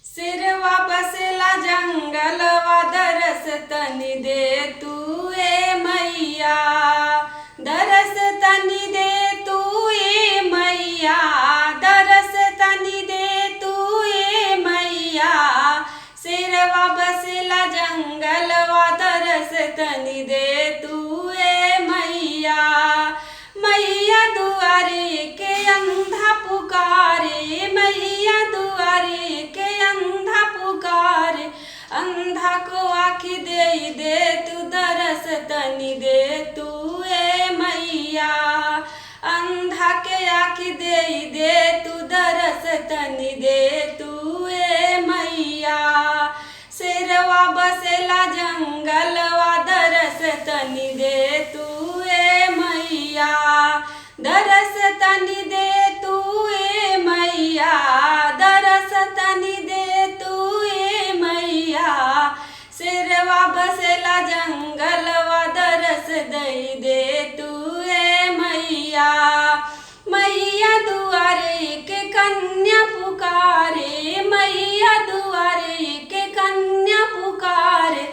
सिरवा बसेला जंगलवा दरस तनी दे तू ए मैया, दरस तनी दे तू ए मैया, दरस तनी दे तू ए मैया। सिरवा बसेला जंगलवा दरस तनी दे तू ए मैया। मैया दुआरे के अंधा पुकारे, मैया दुआरे के अंधा पुकारे, अंधा को आँखी दे तू दरस तनी दे तू ए मैया। अंधा के आँखी दे तू दरस तनी दे तू ए मैया। सिरवा बसेला जंगलवा दरस तनी दे तू ए मैया, दरस तनी दे तू ए मैया, दरस तनी दे तू ए मैया। सिरवा बसेला जंगलवा दरस दे तू ए मैया। मैया दुआरे के कन्या पुकारे, मैया दुआरे के कन्या पुकारे,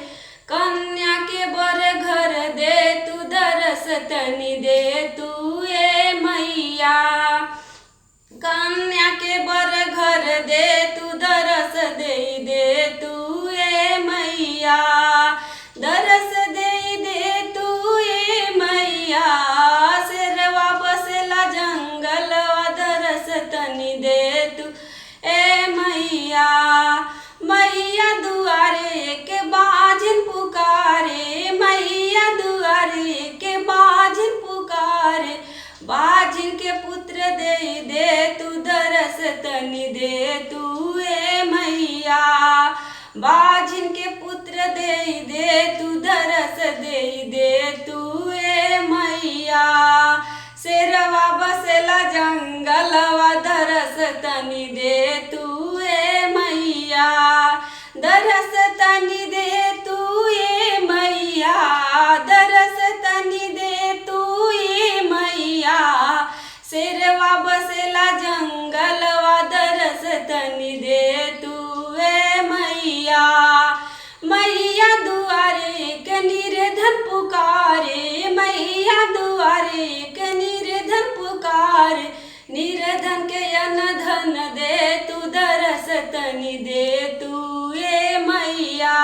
कन्या के बर घर दे तू दरस तनी दे तू ए मैया। कन्या के बर घर दे तू दरस दे तू ए मैया, दरस दे तू ए मैया। सिरवा बसेला जंगलवा दरस तनी दे तू ए मैया। मैया दुआरे के बाजिन पुकारे, मैया दुआरे के बाजिन पुकारे, बाजिन के पुत्र दे तू दरस तनी दे तू ए मैया। बाजिन के पुत्र दे तू दरस दे तू ए मैया। सिरवा बसेला जंगलवा दरस तनी दे तू ए मैया, दरस तनी दे तू ए मैया, दरस तनी दे तू ए मैया। सिरवा बसेला जंगलवा दरस तनी दे तू ए मैया। मैया दुआरे के निर्धन पुकारे, मैया दुआरे के निर्धन पुकारे, निर्धन के अनधन दे तू दरस तनी दे तू ए मैया।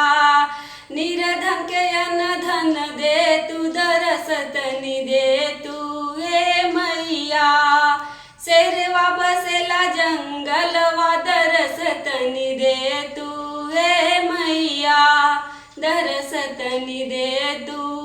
निर्धन के अनधन दे तू दरस तनी दे तू ए मैया। सिरवा बसेला जंगलवा दरस तनी दे तू ए मैया, दरस तनी दे तू